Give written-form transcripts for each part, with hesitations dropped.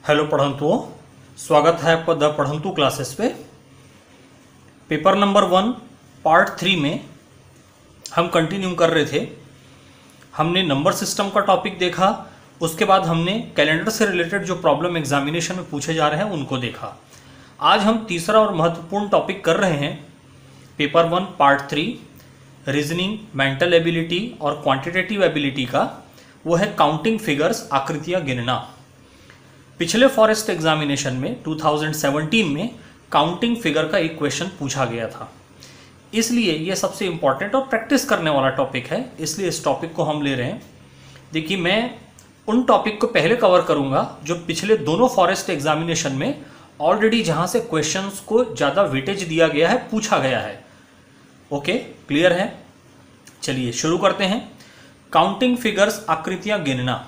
Hello पढ़ंतुओं, स्वागत है आपका द पढ़ंतु क्लासेस पे। पेपर नंबर 1 पार्ट 3 में हम कंटिन्यू कर रहे थे। हमने नंबर सिस्टम का टॉपिक देखा, उसके बाद हमने कैलेंडर से रिलेटेड जो प्रॉब्लम एग्जामिनेशन में पूछे जा रहे हैं उनको देखा। आज हम तीसरा और महत्वपूर्ण टॉपिक कर रहे हैं paper 1 part 3 reasoning, mental ability और क्वांटिटेटिव एबिलिटी का। वो है काउंटिंग फिगर्स, आकृतियां गिनना। पिछले फॉरेस्ट एग्जामिनेशन में 2017 में काउंटिंग फिगर का एक क्वेश्चन पूछा गया था, इसलिए ये सबसे इंपॉर्टेंट और प्रैक्टिस करने वाला टॉपिक है, इसलिए इस टॉपिक को हम ले रहे हैं। देखिए, मैं उन टॉपिक को पहले कवर करूंगा जो पिछले दोनों फॉरेस्ट एग्जामिनेशन में ऑलरेडी जहां से क्वेश्चंस को ज़्यादा वेटेज दिया गया है, पूछा गया है। ओके, क्लियर है? चलिए शुरू करते हैं। काउंटिंग फिगर्स, आकृतियां गिनना।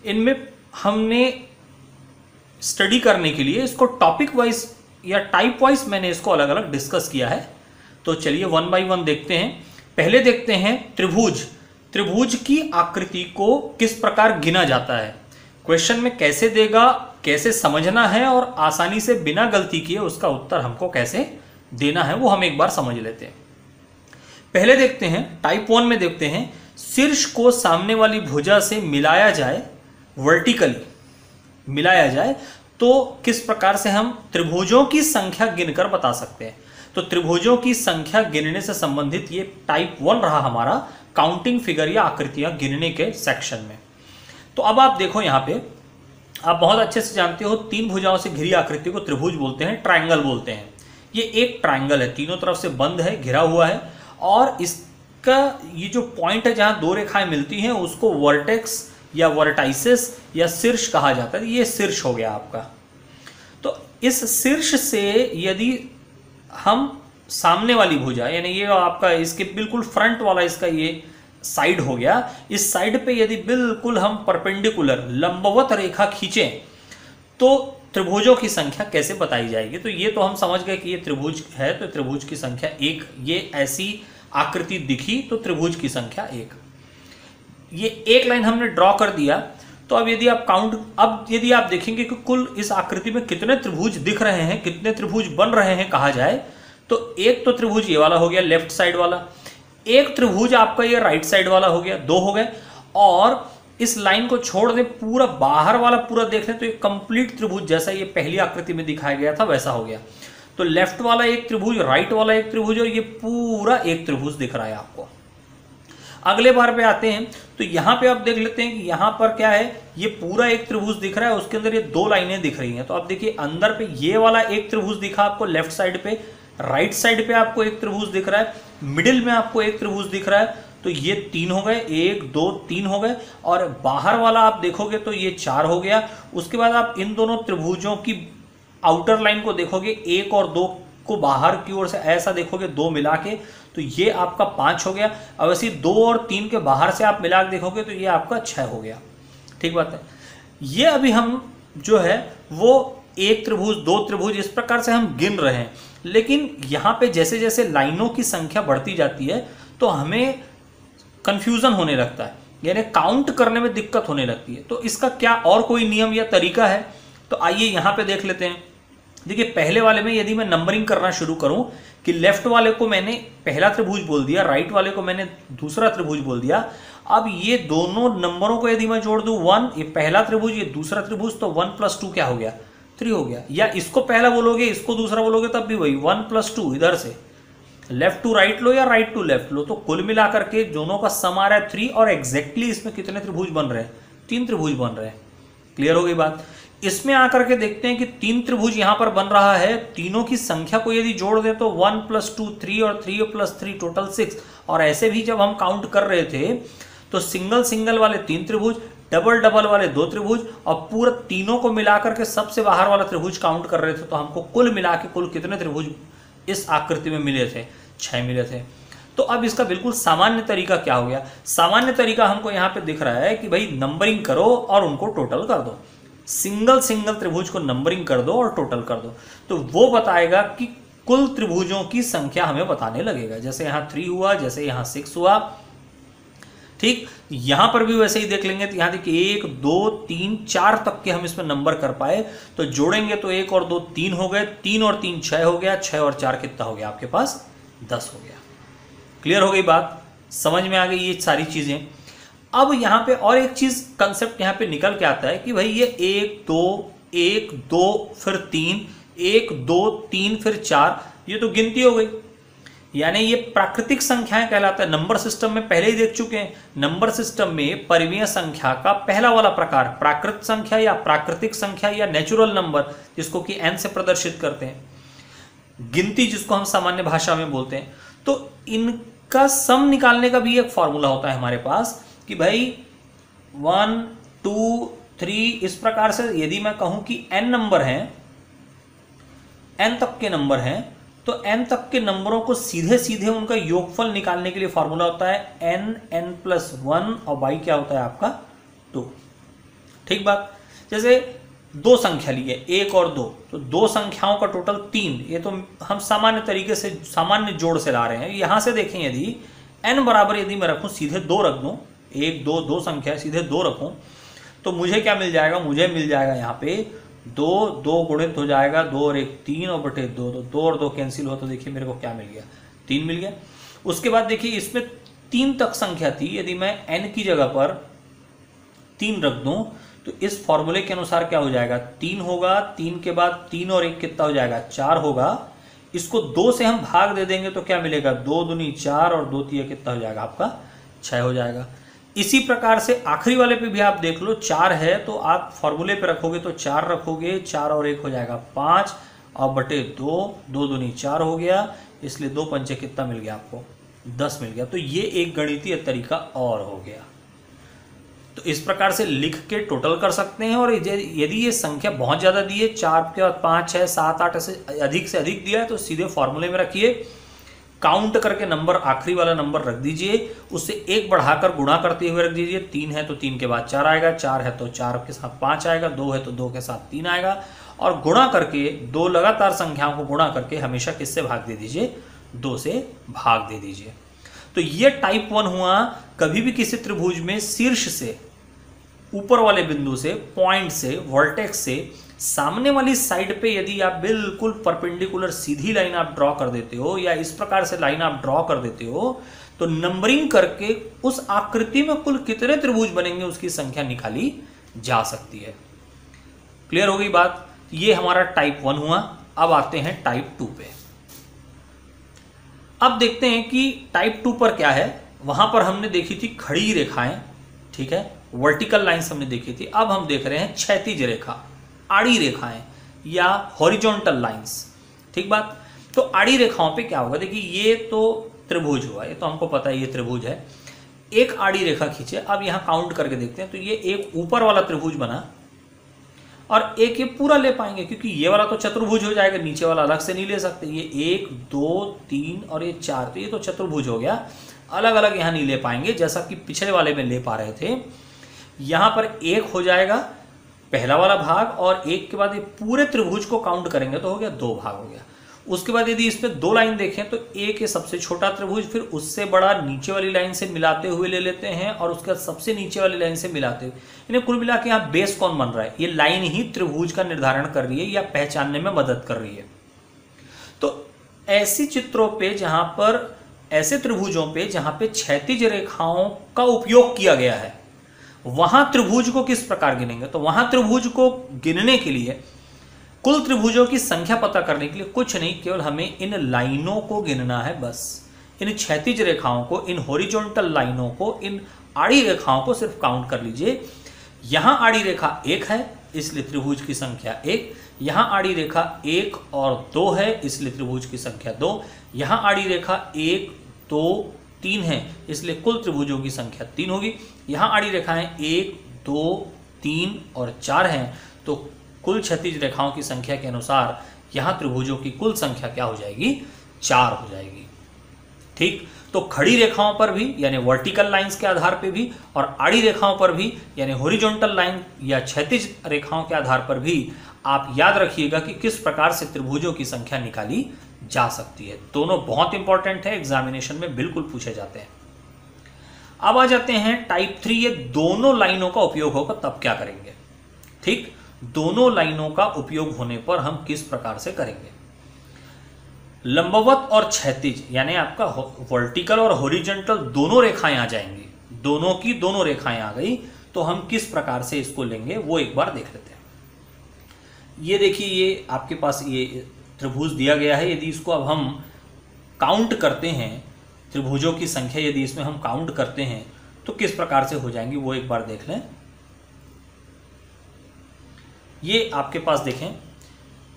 इनमें हमने स्टडी करने के लिए इसको टॉपिक वाइज या टाइप वाइज मैंने इसको अलग अलग डिस्कस किया है। तो चलिए वन बाय वन देखते हैं। पहले देखते हैं त्रिभुज। त्रिभुज की आकृति को किस प्रकार गिना जाता है, क्वेश्चन में कैसे देगा, कैसे समझना है और आसानी से बिना गलती किए उसका उत्तर हमको कैसे देना है, वो हम एक बार समझ लेते हैं। पहले देखते हैं टाइप 1 में देखते हैं, शीर्ष को सामने वाली भुजा से मिलाया जाए, वर्टिकली मिलाया जाए तो किस प्रकार से हम त्रिभुजों की संख्या गिनकर बता सकते हैं। तो त्रिभुजों की संख्या गिनने से संबंधित ये टाइप 1 रहा हमारा काउंटिंग फिगर या आकृतियां गिनने के सेक्शन में। तो अब आप देखो, यहां पे आप बहुत अच्छे से जानते हो, 3 भुजाओं से घिरी आकृति को त्रिभुज बोलते हैं, ट्रायंगल बोलते हैं। ये एक ट्रायंगल है, तीनों तरफ से बंद है, घिरा हुआ है, और इसका ये जो पॉइंट है जहां दो रेखाएं मिलती हैं उसको वर्टेक्स या वर्टाइसिस या शीर्ष कहा जाता है। ये शीर्ष हो गया आपका। तो इस शीर्ष से यदि हम सामने वाली भुजा, यानी ये आपका इसके बिल्कुल फ्रंट वाला इसका ये साइड हो गया, इस साइड पे यदि बिल्कुल हम परपेंडिकुलर लंबवत रेखा खींचें तो त्रिभुजों की संख्या कैसे बताई जाएगी। तो ये तो हम समझ गए कि ये त्रिभुज है, तो त्रिभुज की संख्या 1। ये ऐसी आकृति दिखी तो त्रिभुज की संख्या 1। ये एक लाइन हमने ड्रॉ कर दिया। तो अब यदि आप देखेंगे कि कुल इस आकृति में कितने त्रिभुज दिख रहे हैं, कितने त्रिभुज बन रहे हैं कहा जाए, तो एक तो त्रिभुज ये वाला हो गया, लेफ्ट साइड वाला। एक त्रिभुज आपका ये राइट साइड वाला हो गया, 2 हो गए। और इस लाइन को छोड़ दे, पूरा बाहर वाला पूरा देख लें तो एक कंप्लीट त्रिभुज जैसा ये पहली आकृति में दिखाया गया था वैसा हो गया। तो लेफ्ट वाला एक त्रिभुज, राइट वाला एक त्रिभुज, और ये पूरा एक त्रिभुज दिख रहा है आपको। अगले बार पे आते हैं तो यहां पे आप देख लेते हैं कि यहां पर क्या है, ये पूरा एक त्रिभुज दिख रहा है, उसके अंदर ये 2 लाइनें दिख रही हैं। तो आप देखिए, अंदर पे ये वाला एक त्रिभुज दिखा आपको लेफ्ट साइड पे, राइट साइड पे आपको एक त्रिभुज दिख रहा है, मिडिल में आपको एक त्रिभुज दिख रहा है। तो ये 3 हो गए, 1 2 3 हो गए। और बाहर वाला आप देखोगे तो ये 4 हो गया। उसके बाद आप इन दोनों त्रिभुजों की आउटर लाइन को देखोगे, 1 और 2 को बाहर की ओर से ऐसा देखोगे, 2 मिला के, तो ये आपका 5 हो गया। अब ऐसे 2 और 3 के बाहर से आप मिला के देखोगे तो ये आपका 6 हो गया। ठीक बात है। ये अभी हम जो है वो 1 त्रिभुज, 2 त्रिभुज, इस प्रकार से हम गिन रहे हैं। लेकिन यहाँ पे जैसे जैसे लाइनों की संख्या बढ़ती जाती है तो हमें कंफ्यूजन होने लगता है, यानी काउंट करने में दिक्कत होने लगती है। तो इसका क्या और कोई नियम या तरीका है? तो आइए यहाँ पे देख लेते हैं। देखिए, पहले वाले में यदि मैं नंबरिंग करना शुरू करूं कि लेफ्ट वाले को मैंने पहला त्रिभुज बोल दिया, राइट वाले को मैंने दूसरा त्रिभुज बोल दिया। अब ये दोनों नंबरों को यदि मैं जोड़ दूं 1, ये पहला त्रिभुज, ये दूसरा त्रिभुज, तो 1 + 2 क्या हो गया, 3 हो गया। या इसको पहला बोलोगे, इसको दूसरा बोलोगे, तब भी वही 1 + 2, इधर से लेफ्ट टू राइट लो या राइट टू लेफ्ट लो, तो कुल मिलाकर के दोनों का सम आ रहा है 3। और एग्जैक्टली इसमें कितने त्रिभुज बन रहे हैं, 3 त्रिभुज बन रहे हैं। क्लियर हो गई बात। इसमें आकर के देखते हैं कि 3 त्रिभुज यहां पर बन रहा है। तीनों की संख्या को यदि जोड़ दें तो 1 + 2 3 और 3 + 3 टोटल 6। और ऐसे भी जब हम काउंट कर रहे थे तो सिंगल सिंगल वाले 3 त्रिभुज, डबल डबल वाले 2 त्रिभुज, और पूरा तीनों को मिलाकर के सबसे बाहर वाला त्रिभुज काउंट कर रहे थे। तो हमको कुल मिला के कुल कितने त्रिभुज इस आकृति में मिले थे, 6 मिले थे। तो अब इसका बिल्कुल सामान्य तरीका क्या हो गया? सामान्य तरीका हमको यहाँ पे दिख रहा है कि भाई नंबरिंग करो और उनको टोटल कर दो। सिंगल सिंगल त्रिभुज को नंबरिंग कर दो और टोटल कर दो, तो वो बताएगा कि कुल त्रिभुजों की संख्या हमें बताने लगेगा। जैसे यहाँ 3 हुआ, जैसे यहाँ 6 हुआ, ठीक, यहां पर भी वैसे ही देख लेंगे तो यहां देखिए 1 2 3 4 तक के हम इसमें नंबर कर पाए, तो जोड़ेंगे तो 1 और 2 3 हो गए, 3 और 3 6 हो गया, 6 और 4 कितना हो गया आपके पास 10 हो गया। क्लियर हो गई बात, समझ में आ गई ये सारी चीजें। अब यहां पे और एक चीज कंसेप्ट यहां पे निकल के आता है कि भाई ये 1 2 फिर 3 1 2 3 फिर 4, ये तो गिनती हो गई, यानी ये प्राकृतिक संख्याएं कहलाता है। नंबर सिस्टम में पहले ही देख चुके हैं, नंबर सिस्टम में परिमेय संख्या का पहला वाला प्रकार प्राकृत संख्या या प्राकृतिक संख्या या नेचुरल नंबर, जिसको कि n से प्रदर्शित करते हैं, गिनती जिसको हम सामान्य भाषा में बोलते हैं। तो इनका सम निकालने का भी एक फॉर्मूला होता है हमारे पास कि भाई 1 2 3 इस प्रकार से यदि मैं कहूं कि n नंबर हैं, n तक के नंबर हैं, तो n तक के नंबरों को सीधे सीधे उनका योगफल निकालने के लिए फॉर्मूला होता है n+1 और y क्या होता है आपका 2। ठीक बात, जैसे दो संख्या ली है 1 और 2, तो दो संख्याओं का टोटल 3, ये तो हम सामान्य तरीके से सामान्य जोड़ से ला रहे हैं। यहां से देखें यदि n बराबर यदि मैं रखूं सीधे 2 रख दूं, 1 2 2 संख्या सीधे 2 रखूं, तो मुझे क्या मिल जाएगा, मुझे मिल जाएगा यहाँ पे 2 2 गुणित हो जाएगा 2 और 1 3 और बटे 2, तो 2 और 2 कैंसिल हो, तो देखिए मेरे को क्या मिल गया 3 मिल गया। उसके बाद देखिए इसमें 3 तक संख्या थी, यदि मैं n की जगह पर 3 रख दूं तो इस फॉर्मूले के अनुसार क्या हो जाएगा 3 होगा, 3 के बाद 3 और 1 कितना हो जाएगा 4 होगा। इसको 2 से हम भाग दे देंगे तो क्या मिलेगा 2 दूनी 4 और 2 तिया कितना हो जाएगा आपका 6 हो जाएगा। इसी प्रकार से आखिरी वाले पे भी आप देख लो 4 है, तो आप फॉर्मूले पे रखोगे तो 4 रखोगे, 4 और 1 हो जाएगा 5 और बटे 2, 2 दूनी 4 हो गया, इसलिए 2 पंचे कितना मिल गया आपको 10 मिल गया। तो ये एक गणितीय तरीका और हो गया। तो इस प्रकार से लिख के टोटल कर सकते हैं, और यदि ये संख्या बहुत ज्यादा दी है 4 के बाद 5 6 7 8 से अधिक दिया है, तो सीधे फॉर्मूले में रखिए, काउंट करके नंबर आखिरी वाला नंबर रख दीजिए, उससे 1 बढ़ाकर गुणा करते हुए रख दीजिए। 3 है तो 3 के बाद 4 आएगा, 4 है तो 4 के साथ 5 आएगा, 2 है तो 2 के साथ 3 आएगा, और गुणा करके 2 लगातार संख्याओं को गुणा करके हमेशा किससे भाग दे दीजिए 2 से भाग दे दीजिए। तो ये टाइप 1 हुआ। कभी भी किसी त्रिभुज में शीर्ष से ऊपर वाले बिंदु से, पॉइंट से, वर्टेक्स से सामने वाली साइड पे यदि आप बिल्कुल परपेंडिकुलर सीधी लाइन आप ड्रॉ कर देते हो, या इस प्रकार से लाइन आप ड्रॉ कर देते हो, तो नंबरिंग करके उस आकृति में कुल कितने त्रिभुज बनेंगे उसकी संख्या निकाली जा सकती है। क्लियर हो गई बात। ये हमारा टाइप 1 हुआ। अब आते हैं टाइप 2 पे। अब देखते हैं कि टाइप 2 पर क्या है। वहां पर हमने देखी थी खड़ी रेखाएं, ठीक है, वर्टिकल लाइंस हमने देखी थी। अब हम देख रहे हैं क्षैतिज रेखा, आड़ी रेखाएं या हॉरिजॉन्टल लाइंस। ठीक बात। तो आड़ी रेखाओं पे क्या होगा, देखिए ये तो त्रिभुज हुआ, ये तो हमको पता है ये त्रिभुज है। एक आड़ी रेखा खींचे, अब यहां काउंट करके देखते हैं, तो ये एक ऊपर वाला त्रिभुज बना और एक ये पूरा ले पाएंगे, क्योंकि ये वाला तो चतुर्भुज हो जाएगा, नीचे वाला अलग से नहीं ले सकते। ये 1 2 3 और ये 4, तो ये तो चतुर्भुज हो गया, अलग अलग यहां नहीं ले पाएंगे जैसा कि पिछले वाले में ले पा रहे थे। यहां पर 1 हो जाएगा पहला वाला भाग, और 1 के बाद ये पूरे त्रिभुज को काउंट करेंगे तो हो गया 2 भाग हो गया। उसके बाद यदि इसमें 2 लाइन देखें तो एक ये सबसे छोटा त्रिभुज, फिर उससे बड़ा नीचे वाली लाइन से मिलाते हुए ले लेते हैं, और उसके बाद सबसे नीचे वाली लाइन से मिलाते हुए, इन्हें कुल मिला के यहाँ बेस कौन बन रहा है, ये लाइन ही त्रिभुज का निर्धारण कर रही है या पहचानने में मदद कर रही है। तो ऐसी चित्रों पे जहां पर, ऐसे त्रिभुजों पे जहां पे क्षैतिज रेखाओं का उपयोग किया गया है, वहां त्रिभुज को किस प्रकार गिनेंगे, तो वहां त्रिभुज को गिनने के लिए, कुल त्रिभुजों की संख्या पता करने के लिए कुछ नहीं, केवल हमें इन लाइनों को गिनना है बस। इन क्षैतिज रेखाओं को, इन हॉरिजॉन्टल लाइनों को, इन आड़ी रेखाओं को सिर्फ काउंट कर लीजिए। यहां आड़ी रेखा 1 है इसलिए त्रिभुज की संख्या 1, यहां आड़ी रेखा 1 और 2 है इसलिए त्रिभुज की संख्या 2, यहां आड़ी रेखा 1 2 3 है इसलिए कुल त्रिभुजों की संख्या 3 होगी। यहां आड़ी रेखाएं 1 2 3 और 4 हैं, तो कुल क्षैतिज रेखाओं की संख्या के अनुसार यहां त्रिभुजों की कुल संख्या क्या हो जाएगी 4 हो जाएगी। ठीक। तो खड़ी रेखाओं पर भी यानी वर्टिकल लाइंस के आधार पर भी, और आड़ी रेखाओं पर भी यानी हॉरिजॉन्टल लाइन या क्षैतिज रेखाओं के आधार पर भी आप याद रखिएगा कि किस प्रकार से त्रिभुजों की संख्या निकाली जा सकती है। दोनों बहुत इंपॉर्टेंट है, एग्जामिनेशन में बिल्कुल पूछे जाते हैं। अब आ जाते हैं टाइप 3, ये दोनों लाइनों का उपयोग होगा तब क्या करेंगे। ठीक, दोनों लाइनों का उपयोग होने पर हम किस प्रकार से करेंगे। लंबवत और क्षैतिज यानी आपका वर्टिकल और हॉरिजॉन्टल दोनों रेखाएं आ जाएंगी, दोनों की दोनों रेखाएं आ गई, तो हम किस प्रकार से इसको लेंगे वो एक बार देख लेते हैं। ये देखिए, ये आपके पास ये त्रिभुज दिया गया है। यदि इसको अब हम काउंट करते हैं, त्रिभुजों की संख्या यदि इसमें हम काउंट करते हैं तो किस प्रकार से हो जाएंगी वो एक बार देख लें। ये आपके पास देखें,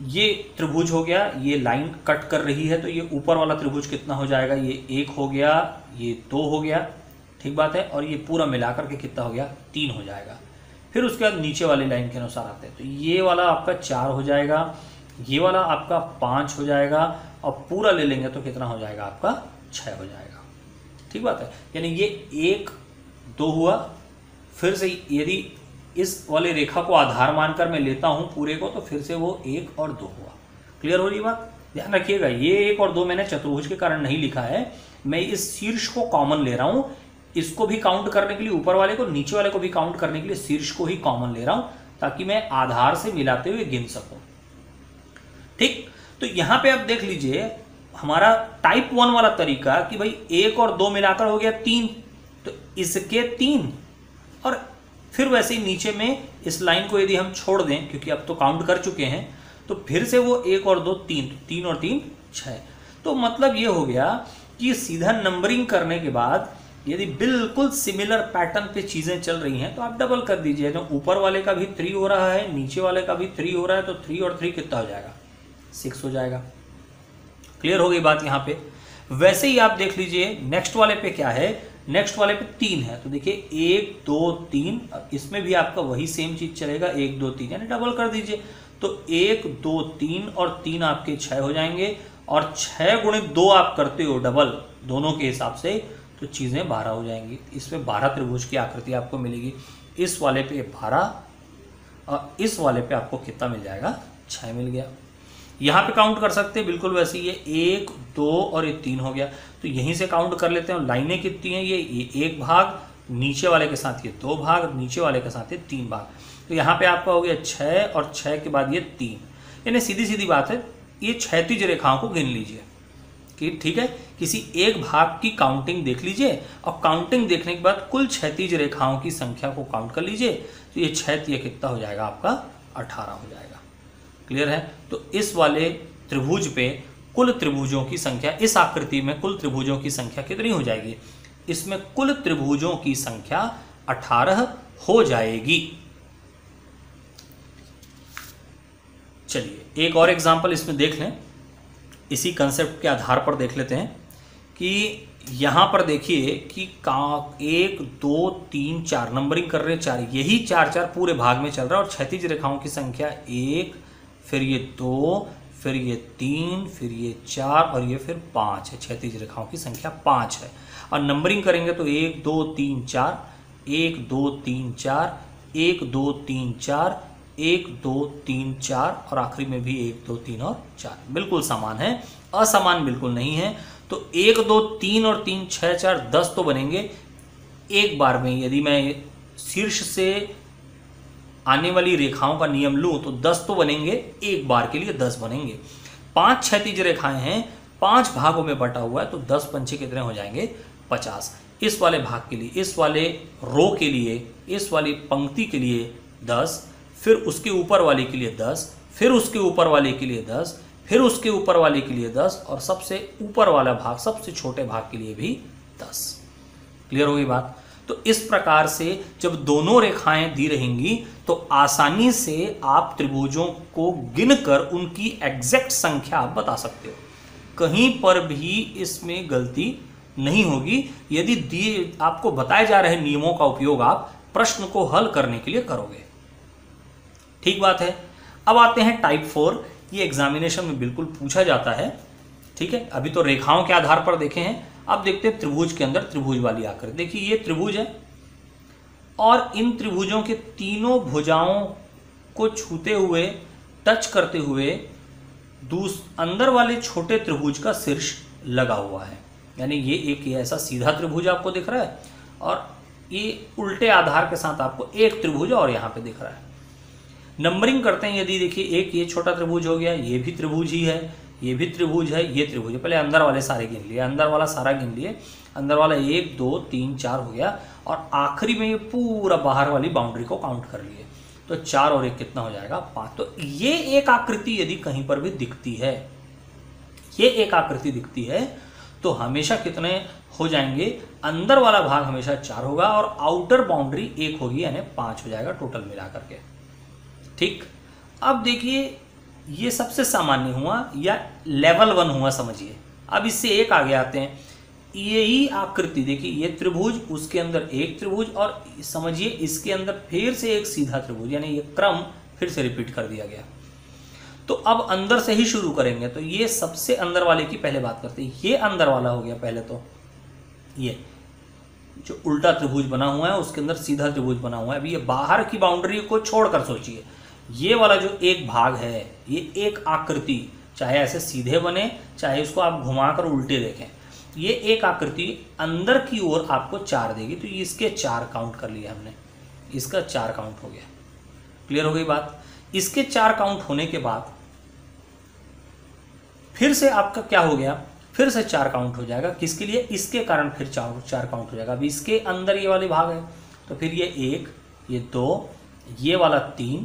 ये त्रिभुज हो गया, ये लाइन कट कर रही है, तो ये ऊपर वाला त्रिभुज कितना हो जाएगा, ये 1 हो गया, ये 2 हो गया, ठीक बात है, और ये पूरा मिलाकर के कितना हो गया, 3 हो जाएगा। फिर उसके बाद नीचे वाली लाइन के अनुसार आते हैं, तो ये वाला आपका 4 हो जाएगा, ये वाला आपका 5 हो जाएगा, और पूरा ले लेंगे तो कितना हो जाएगा आपका 6 हो जाएगा, ठीक बात है। यानी ये 1 2 हुआ, फिर से यदि इस वाले रेखा को आधार मानकर मैं लेता हूं पूरे को, तो फिर से वो 1 और 2 हुआ। क्लियर हो रही बात, ध्यान रखिएगा, ये 1 और 2 मैंने चतुर्भुज के कारण नहीं लिखा है, मैं इस शीर्ष को कॉमन ले रहा हूं, इसको भी काउंट करने के लिए ऊपर वाले को, नीचे वाले को भी काउंट करने के लिए शीर्ष को ही कॉमन ले रहा हूं, ताकि मैं आधार से मिलाते हुए गिन सकूं। ठीक, तो यहां पे आप देख लीजिए हमारा टाइप 1 वाला तरीका कि भाई 1 और 2 मिलाकर हो गया 3, तो इसके 3, और फिर वैसे ही नीचे में इस लाइन को यदि हम छोड़ दें, क्योंकि अब तो काउंट कर चुके हैं, तो फिर से वो 1 और 2 3, 3 और 3 6। तो मतलब ये हो गया कि सीधा नंबरिंग करने के बाद यदि बिल्कुल सिमिलर पैटर्न पे चीजें चल रही हैं तो आप डबल कर दीजिए। तो ऊपर वाले का भी 3 हो रहा है, नीचे वाले का भी 3 हो रहा है, तो 3 और 3 कितना हो जाएगा, 6 हो जाएगा। क्लियर हो गई बात यहाँ पे। वैसे ही आप देख लीजिए नेक्स्ट वाले पे क्या है, नेक्स्ट वाले पे 3 है, तो देखिए 1 2 3, इसमें भी आपका वही सेम चीज चलेगा, 1 2 3 यानी डबल कर दीजिए, तो 1 2 3 और 3 आपके 6 हो जाएंगे, और 6 गुणित 2 आप करते हो डबल दोनों के हिसाब से, तो चीजें 12 हो जाएंगी। इसमें 12 त्रिभुज की आकृति आपको मिलेगी। इस वाले पे 12 और इस वाले पे आपको कितना मिल जाएगा, 6 मिल गया। यहाँ पे काउंट कर सकते हैं बिल्कुल वैसे ही, ये 1 2 और ये 3 हो गया, तो यहीं से काउंट कर लेते हैं। लाइनें कितनी हैं, ये 1 भाग, नीचे वाले के साथ ये 2 भाग, नीचे वाले के साथ ये 3 भाग, तो यहाँ पे आपका हो गया 6 और 6 के बाद ये 3, यानी सीधी सीधी बात है, ये क्षैतिज रेखाओं को गिन लीजिए कि ठीक है, किसी एक भाग की काउंटिंग देख लीजिए, और काउंटिंग देखने के बाद कुल क्षैतिज रेखाओं की संख्या को काउंट कर लीजिए, तो ये 6 ये कितना हो जाएगा आपका 18 हो जाएगा। क्लियर है। तो इस वाले त्रिभुज पे कुल त्रिभुजों की संख्या, इस आकृति में कुल त्रिभुजों की संख्या कितनी हो जाएगी, इसमें कुल त्रिभुजों की संख्या 18 हो जाएगी। चलिए एक और एग्जांपल इसमें देख लें, इसी कंसेप्ट के आधार पर देख लेते हैं कि यहां पर देखिए कि 1 2 3 4 नंबरिंग कर रहे हैं, 4, यही 4 4 पूरे भाग में चल रहा है, और क्षैतिज रेखाओं की संख्या 1, फिर ये 2, फिर ये 3, फिर ये 4 और ये फिर 5 है। क्षैतिज रेखाओं की संख्या 5 है, और नंबरिंग करेंगे तो 1 2 3 4, 1 2 3 4, 1 2 3 4, 1 2 3 4, और आखिरी में भी 1 2 3 और 4 बिल्कुल समान है, असमान बिल्कुल नहीं है। तो 1 2 3 और 3 6 4 10 तो बनेंगे एक बार में। यदि मैं शीर्ष से आने वाली रेखाओं का नियम लूं तो 10 तो बनेंगे, एक बार के लिए 10 बनेंगे। 5 क्षैतिज रेखाएं हैं, 5 भागों में बटा हुआ है, तो 10 पंचे कितने हो जाएंगे, 50। इस वाले भाग के लिए, इस वाले रो के लिए, इस वाली पंक्ति के लिए 10, फिर उसके ऊपर वाले के लिए 10, फिर उसके ऊपर वाले के लिए 10, फिर उसके ऊपर वाले के लिए 10, और सबसे ऊपर वाला भाग, सबसे छोटे भाग के लिए भी 10। क्लियर होगी बात। तो इस प्रकार से जब दोनों रेखाएं दी रहेंगी तो आसानी से आप त्रिभुजों को गिनकर उनकी एग्जैक्ट संख्या आप बता सकते हो, कहीं पर भी इसमें गलती नहीं होगी यदि दिए आपको बताए जा रहे नियमों का उपयोग आप प्रश्न को हल करने के लिए करोगे। ठीक बात है। अब आते हैं टाइप 4, ये एग्जामिनेशन में बिल्कुल पूछा जाता है। ठीक है, अभी तो रेखाओं के आधार पर देखे हैं, अब देखते हैं त्रिभुज के अंदर त्रिभुज वाली आकृति। देखिए ये त्रिभुज है, और इन त्रिभुजों के तीनों भुजाओं को छूते हुए, टच करते हुए अंदर वाले छोटे त्रिभुज का शीर्ष लगा हुआ है। यानी ये एक ऐसा सीधा त्रिभुज आपको दिख रहा है, और ये उल्टे आधार के साथ आपको एक त्रिभुज और यहाँ पे दिख रहा है। नंबरिंग करते हैं, यदि देखिए एक ये छोटा त्रिभुज हो गया, ये भी त्रिभुज ही है, ये भी त्रिभुज है, ये त्रिभुज है। पहले अंदर वाले सारे गिन लिए, अंदर वाला सारा गिन लिए, अंदर वाला 1 2 3 4 हो गया, और आखिरी में ये पूरा बाहर वाली बाउंड्री को काउंट कर लिए। तो 4 और 1 कितना हो जाएगा? 5। तो ये एक आकृति यदि कहीं पर भी दिखती है, ये एक आकृति दिखती है, तो हमेशा कितने हो जाएंगे? अंदर वाला भाग हमेशा 4 होगा और आउटर बाउंड्री 1 होगी, यानी 5 हो जाएगा टोटल मिला करके। ठीक, अब देखिए ये सबसे सामान्य हुआ या लेवल 1 हुआ समझिए। अब इससे एक आगे आते हैं, यही आकृति देखिए, ये त्रिभुज, उसके अंदर एक त्रिभुज, और समझिए इसके अंदर फिर से एक सीधा त्रिभुज, यानी ये क्रम फिर से रिपीट कर दिया गया। तो अब अंदर से ही शुरू करेंगे। तो ये सबसे अंदर वाले की पहले बात करते हैं। ये अंदर वाला हो गया पहले, तो ये जो उल्टा त्रिभुज बना हुआ है उसके अंदर सीधा त्रिभुज बना हुआ है। अभी ये बाहर की बाउंड्री को छोड़कर सोचिए, ये वाला जो एक भाग है, ये एक आकृति, चाहे ऐसे सीधे बने चाहे इसको आप घुमाकर उल्टे देखें, ये एक आकृति अंदर की ओर आपको 4 देगी। तो इसके 4 काउंट कर लिया हमने, इसका 4 काउंट हो गया। क्लियर हो गई बात? इसके 4 काउंट होने के बाद फिर से आपका क्या हो गया? फिर से 4 काउंट हो जाएगा। किसके लिए? इसके कारण फिर 4 काउंट हो जाएगा। अब इसके अंदर ये वाले भाग है, तो फिर ये 1, ये 2, ये वाला 3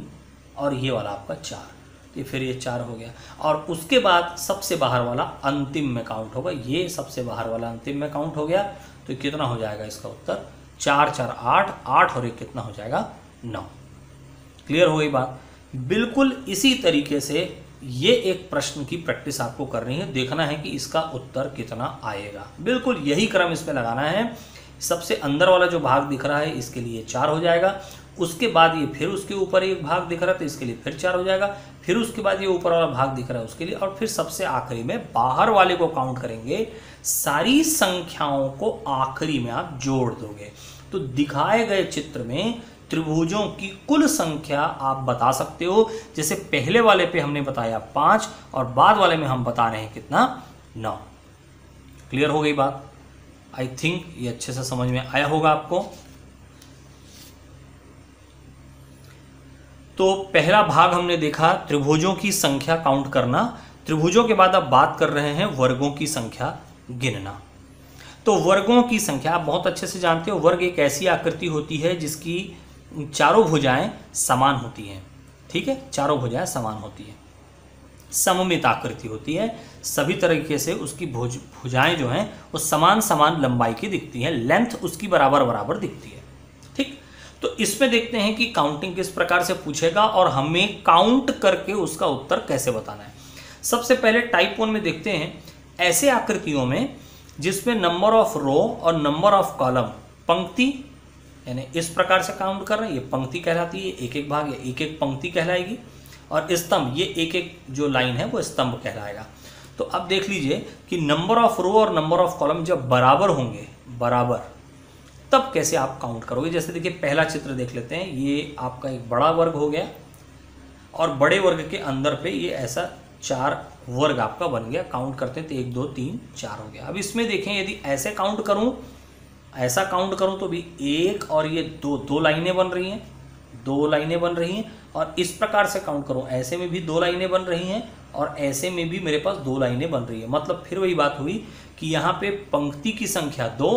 और ये वाला आपका 4, तो फिर ये 4 हो गया। और उसके बाद सबसे बाहर वाला अंतिम में काउंट होगा, ये सबसे बाहर वाला अंतिम में काउंट हो गया। तो कितना हो जाएगा इसका उत्तर? 4 4 8, 8 और 1 कितना हो जाएगा? 9। क्लियर हो गई बात? बिल्कुल इसी तरीके से ये एक प्रश्न की प्रैक्टिस आपको करनी है, देखना है कि इसका उत्तर कितना आएगा। बिल्कुल यही क्रम इसमें लगाना है। सबसे अंदर वाला जो भाग दिख रहा है इसके लिए 4 हो जाएगा, उसके बाद ये फिर उसके ऊपर एक भाग दिख रहा है तो इसके लिए फिर 4 हो जाएगा, फिर उसके बाद ये ऊपर वाला भाग दिख रहा है उसके लिए, और फिर सबसे आखिरी में बाहर वाले को काउंट करेंगे। सारी संख्याओं को आखिरी में आप जोड़ दोगे, तो दिखाए गए चित्र में त्रिभुजों की कुल संख्या आप बता सकते हो। जैसे पहले वाले पे हमने बताया 5 और बाद वाले में हम बता रहे हैं कितना? 9। क्लियर हो गई बात? आई थिंक ये अच्छे से समझ में आया होगा आपको। तो पहला भाग हमने देखा त्रिभुजों की संख्या काउंट करना। त्रिभुजों के बाद अब बात कर रहे हैं वर्गों की संख्या गिनना। तो वर्गों की संख्या आप बहुत अच्छे से जानते हो। वर्ग एक ऐसी आकृति होती है जिसकी चारों भुजाएं समान होती हैं। ठीक है, चारों भुजाएं समान होती हैं, सममित आकृति होती है। सभी तरीके से उसकी भुजाएं जो हैं वो समान समान लंबाई की दिखती हैं, लेंथ उसकी बराबर बराबर दिखती है। ठीक, तो इसमें देखते हैं कि काउंटिंग किस प्रकार से पूछेगा और हमें काउंट करके उसका उत्तर कैसे बताना है। सबसे पहले टाइप 1 में देखते हैं ऐसे आकृतियों में जिसमें नंबर ऑफ रो और नंबर ऑफ कॉलम, पंक्ति यानी इस प्रकार से काउंट कर रहे हैं, ये पंक्ति कहलाती है, एक एक भाग या एक एक पंक्ति कहलाएगी, और स्तंभ ये एक एक जो लाइन है वो स्तंभ कहलाएगा। तो अब देख लीजिए कि नंबर ऑफ रो और नंबर ऑफ कॉलम जब बराबर होंगे, बराबर, तब कैसे आप काउंट करोगे। जैसे देखिए पहला चित्र देख लेते हैं, ये आपका एक बड़ा वर्ग हो गया और बड़े वर्ग के अंदर पे ये ऐसा 4 वर्ग आपका बन गया। काउंट करते हैं तो 1 2 3 4 हो गया। अब इसमें देखें यदि ऐसे काउंट करूं, ऐसा काउंट करूं तो भी 1 और ये 2 लाइनें बन रही हैं, 2 लाइनें बन रही हैं। और इस प्रकार से काउंट करूं, ऐसे में भी 2 लाइनें बन रही हैं और ऐसे में भी मेरे पास 2 लाइनें बन रही है। मतलब फिर वही बात हुई कि यहाँ पे पंक्ति की संख्या 2,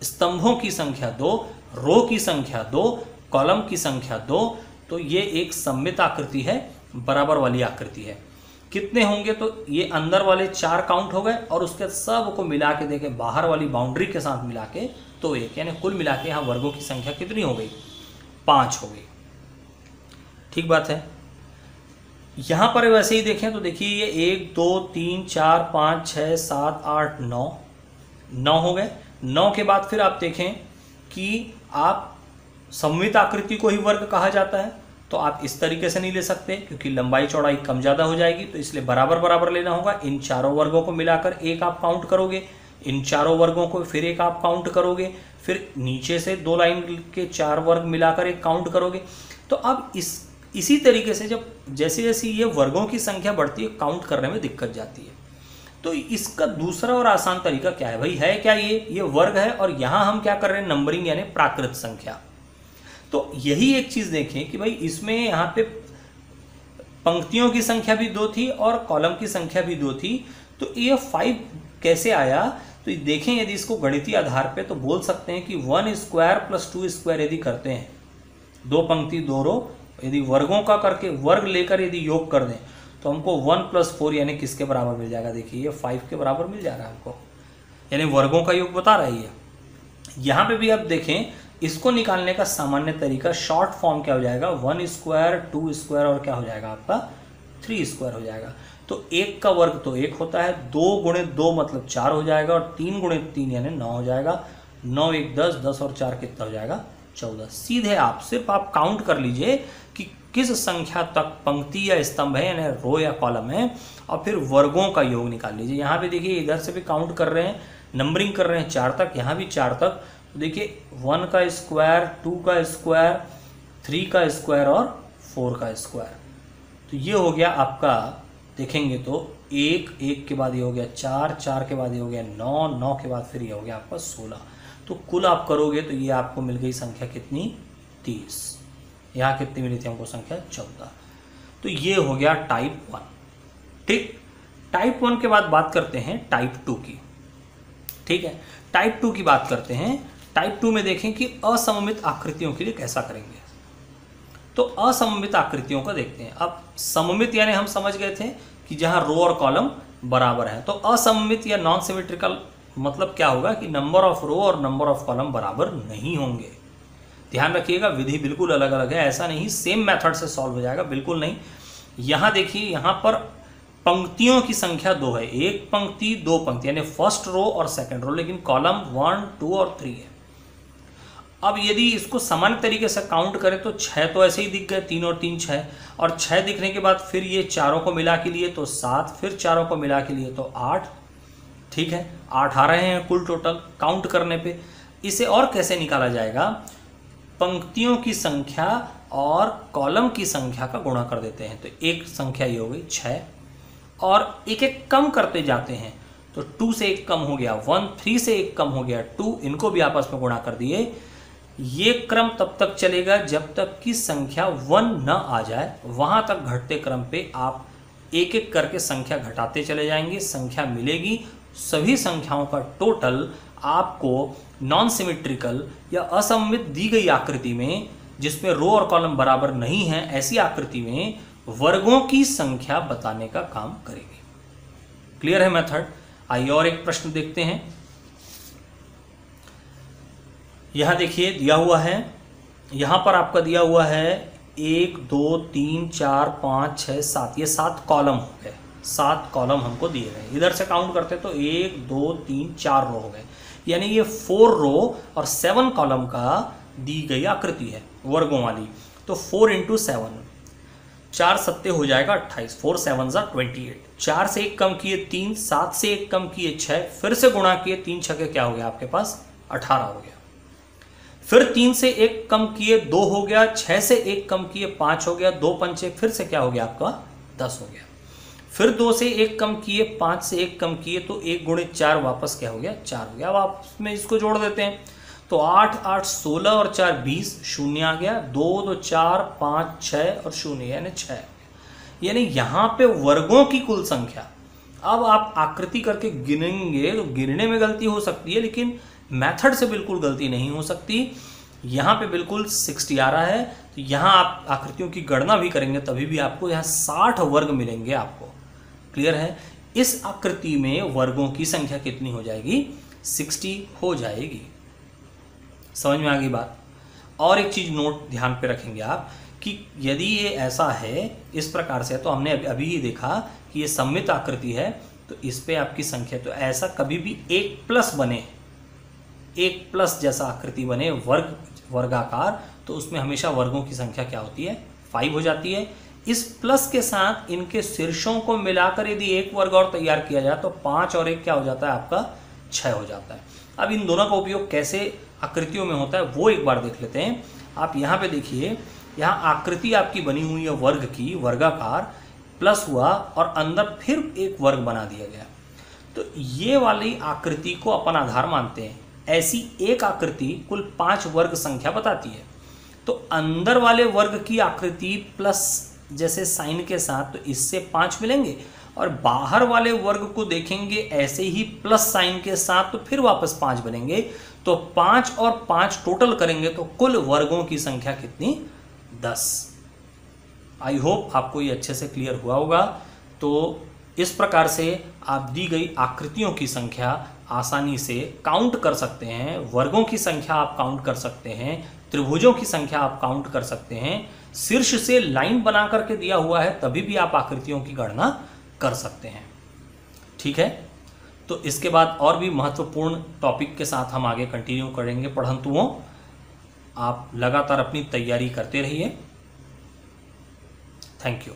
स्तंभों की संख्या 2, रो की संख्या 2, कॉलम की संख्या 2। तो ये एक सममित आकृति है, बराबर वाली आकृति है। कितने होंगे? तो ये अंदर वाले 4 काउंट हो गए और उसके सब को मिला के देखें बाहर वाली बाउंड्री के साथ मिला के तो 1, यानी कुल मिला के यहाँ वर्गों की संख्या कितनी हो गई? 5 हो गई। ठीक बात है। यहाँ पर वैसे ही देखें तो देखिए ये 1 2 3 4 5 6 7 8 9 हो गए। 9 के बाद फिर आप देखें कि आप सममित आकृति को ही वर्ग कहा जाता है, तो आप इस तरीके से नहीं ले सकते क्योंकि लंबाई चौड़ाई कम ज़्यादा हो जाएगी, तो इसलिए बराबर बराबर लेना होगा। इन चारों वर्गों को मिलाकर 1 आप काउंट करोगे, इन चारों वर्गों को फिर 1 आप काउंट करोगे, फिर नीचे से 2 लाइन के 4 वर्ग मिलाकर 1 काउंट करोगे। तो अब इसी तरीके से जब जैसे जैसे ये वर्गों की संख्या बढ़ती है, काउंट करने में दिक्कत जाती है। तो इसका दूसरा और आसान तरीका क्या है भाई, है क्या, ये वर्ग है और यहां हम क्या कर रहे हैं, नंबरिंग यानी प्राकृत संख्या। तो यही एक चीज देखें कि भाई इसमें यहाँ पे पंक्तियों की संख्या भी 2 थी और कॉलम की संख्या भी 2 थी, तो ये 5 कैसे आया, तो देखें यदि इसको गणितीय आधार पे तो बोल सकते हैं कि 1 स्क्वायर प्लस 2 स्क्वायर यदि करते हैं, 2 पंक्ति 2 रो, यदि वर्गों का करके वर्ग लेकर यदि योग कर दें तो हमको 1 + 4 यानी किसके बराबर मिल जाएगा, देखिए ये 5 के बराबर मिल जा रहा है हमको, यानी वर्गों का योग बता रही है। यहाँ पे भी आप देखें इसको निकालने का सामान्य तरीका शॉर्ट फॉर्म क्या हो जाएगा, 1 स्क्वायर 2 स्क्वायर और क्या हो जाएगा आपका 3 स्क्वायर हो जाएगा। तो 1 का वर्ग तो 1 होता है, 2 × 2 मतलब 4 हो जाएगा और 3 × 3 यानी 9 हो जाएगा। 9 × 1 10, 10 और 4 कितना हो जाएगा 14। सीधे आप सिर्फ आप काउंट कर लीजिए कि किस संख्या तक पंक्ति या स्तंभ है यानी रो या कॉलम है और फिर वर्गों का योग निकाल लीजिए। यहाँ पे देखिए इधर से भी काउंट कर रहे हैं, नंबरिंग कर रहे हैं 4 तक, यहाँ भी 4 तक। तो देखिए 1 का स्क्वायर, 2 का स्क्वायर, 3 का स्क्वायर और 4 का स्क्वायर। तो ये हो गया आपका, देखेंगे तो 1 के बाद ये हो गया 4 के बाद ये हो गया 9 के बाद फिर ये हो गया आपका 16। तो कुल आप करोगे तो ये आपको मिल गई संख्या कितनी 30। यहाँ कितनी मिली थी हमको संख्या 14। तो ये हो गया टाइप 1। ठीक, टाइप 1 के बाद बात करते हैं टाइप 2 की। ठीक है, टाइप 2 की बात करते हैं। टाइप 2 में देखें कि असममित आकृतियों के लिए कैसा करेंगे। तो असममित आकृतियों का देखते हैं। अब सममित यानी हम समझ गए थे कि जहां रो और कॉलम बराबर हैं। तो असममित या नॉन सिमेट्रिकल मतलब क्या होगा कि नंबर ऑफ रो और नंबर ऑफ कॉलम बराबर नहीं होंगे। ध्यान रखिएगा, विधि बिल्कुल अलग अलग है, ऐसा नहीं सेम मेथड से सॉल्व हो जाएगा, बिल्कुल नहीं। यहां देखिए, यहां पर पंक्तियों की संख्या 2 है, 1 पंक्ति 2 पंक्ति यानी फर्स्ट रो और सेकंड रो, लेकिन कॉलम 1 2 और 3 है। अब यदि इसको सामान्य तरीके से काउंट करें तो 6 तो ऐसे ही दिख गए, 3 और 3 6, और 6 दिखने के बाद फिर ये चारों को मिला के लिए तो 7, फिर चारों को मिला के लिए तो 8। ठीक है, 8 आ रहे हैं कुल टोटल काउंट करने पे। इसे और कैसे निकाला जाएगा, पंक्तियों की संख्या और कॉलम की संख्या का गुणा कर देते हैं। तो एक संख्या ये हो गई 6 और एक एक कम करते जाते हैं। तो 2 से 1 कम हो गया 1, 3 से 1 कम हो गया 2, इनको भी आपस में गुणा कर दिए। ये क्रम तब तक चलेगा जब तक कि संख्या 1 न आ जाए, वहां तक घटते क्रम पे आप एक एक करके संख्या घटाते चले जाएंगे, संख्या मिलेगी। सभी संख्याओं का टोटल आपको नॉन सिमेट्रिकल या असममित दी गई आकृति में, जिसमें रो और कॉलम बराबर नहीं है, ऐसी आकृति में वर्गों की संख्या बताने का काम करेगी। क्लियर है मेथड। आइए और एक प्रश्न देखते हैं। यहां देखिए दिया हुआ है, यहां पर आपका दिया हुआ है 1 2 3 4 5 6 7, ये 7 कॉलम हो गए, 7 कॉलम हमको दिए गए। इधर से काउंट करते तो 1 2 3 4 रो हो गए, यानी ये 4 रो और 7 कॉलम का दी गई आकृति है वर्गों वाली। तो 4 × 7, 4 सत्ते हो जाएगा 28, 4 7 28। 4 से 1 कम किए 3, 7 से 1 कम किए 6, फिर से गुणा किए 3 छक्के क्या हो गया आपके पास 18 हो गया। फिर 3 से 1 कम किए 2 हो गया, 6 से 1 कम किए 5 हो गया, 2 पंचे फिर से क्या हो गया आपका 10 हो गया। फिर 2 से 1 कम किए, 5 से 1 कम किए तो 1 × 4 वापस क्या हो गया 4 हो गया। अब आप में इसको जोड़ देते हैं तो 8 8 16 और 4 20, 0 आ गया, 2 2 4 5 6 और 0 यानी 6 हो गया। यानी यहाँ पे वर्गों की कुल संख्या, अब आप आकृति करके गिनेंगे तो गिनने में गलती हो सकती है, लेकिन मेथड से बिल्कुल गलती नहीं हो सकती। यहाँ पे बिल्कुल 60 आ रहा है, तो यहाँ आप आकृतियों की गणना भी करेंगे तभी भी आपको यहाँ 60 वर्ग मिलेंगे आपको। क्लियर है। इस आकृति में वर्गों की संख्या कितनी हो जाएगी 60 हो जाएगी। समझ में आ गई बात। और एक चीज नोट ध्यान पे रखेंगे आप कि यदि ये ऐसा है इस प्रकार से, तो हमने अभी ही देखा कि ये सममित आकृति है, तो इस पे आपकी संख्या, तो ऐसा कभी भी 1+ बने, 1+ जैसा आकृति बने वर्गाकार, तो उसमें हमेशा वर्गों की संख्या क्या होती है 5 हो जाती है। इस प्लस के साथ इनके शीर्षों को मिलाकर यदि एक वर्ग और तैयार किया जाए तो 5 और 1 क्या हो जाता है आपका 6 हो जाता है। अब इन दोनों का उपयोग कैसे आकृतियों में होता है वो एक बार देख लेते हैं। आप यहाँ पे देखिए, यहाँ आकृति आपकी बनी हुई है वर्ग की, वर्गाकार, प्लस हुआ और अंदर फिर एक वर्ग बना दिया गया। तो ये वाली आकृति को अपन आधार मानते हैं। ऐसी एक आकृति कुल 5 वर्ग संख्या बताती है। तो अंदर वाले वर्ग की आकृति प्लस जैसे साइन के साथ, तो इससे 5 मिलेंगे, और बाहर वाले वर्ग को देखेंगे ऐसे ही प्लस साइन के साथ, तो फिर वापस 5 बनेंगे। तो 5 और 5 टोटल करेंगे तो कुल वर्गों की संख्या कितनी? 10। आई होप आपको ये अच्छे से क्लियर हुआ होगा। तो इस प्रकार से आप दी गई आकृतियों की संख्या आसानी से काउंट कर सकते हैं, वर्गों की संख्या आप काउंट कर सकते हैं, त्रिभुजों की संख्या आप काउंट कर सकते हैं। शीर्ष से लाइन बना करके दिया हुआ है तभी भी आप आकृतियों की गणना कर सकते हैं। ठीक है, तो इसके बाद और भी महत्वपूर्ण टॉपिक के साथ हम आगे कंटिन्यू करेंगे। पढ़ंतुओं, आप लगातार अपनी तैयारी करते रहिए। Thank you.